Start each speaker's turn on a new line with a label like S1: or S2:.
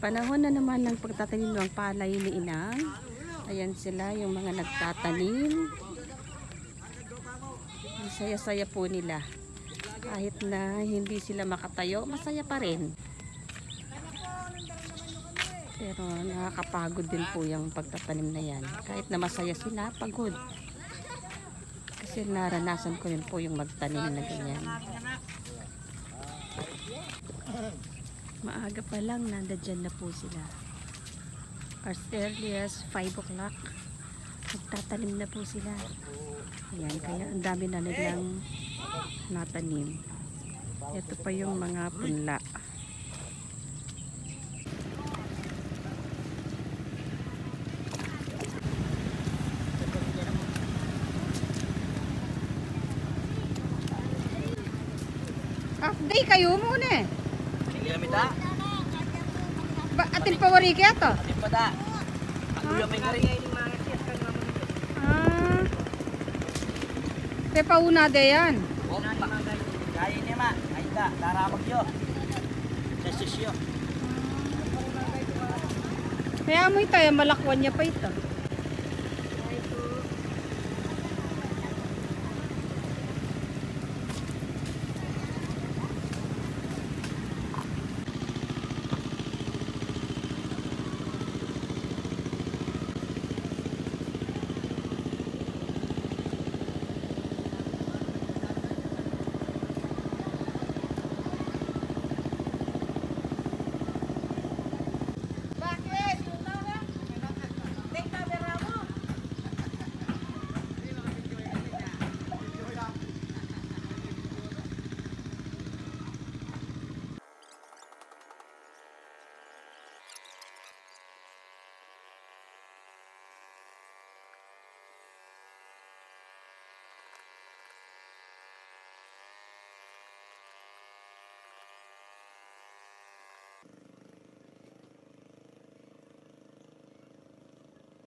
S1: Panahon na naman ng pagtatanim ng palay ni Inang. Ayan sila, yung mga nagtatanim. Ang saya-saya po nila. Kahit na hindi sila makatayo, masaya pa rin. Pero nakakapagod din po yung pagtatanim na yan. Kahit na masaya sila, pagod. Kasi naranasan ko rin po yung magtanim na ganyan. Maaga pa lang, nandyan na po sila. As early as 5 o'clock, magtatanim na po sila. Ayan, kaya ang dami na nilang natanim. Ito pa yung mga punla. Half day kayo muna eh.
S2: Kilamita.
S1: Ba, atin pawari kaya to?
S2: Atin pa da. Ang ulo may ngaring ngayon yung mga kiyas ka naman dito.
S1: Te pauna de yan.
S2: Huwag na mga kaya niya ma. Ay da, daramag yun. Jesus yun.
S1: Kaya mo ito, malakwan niya pa ito.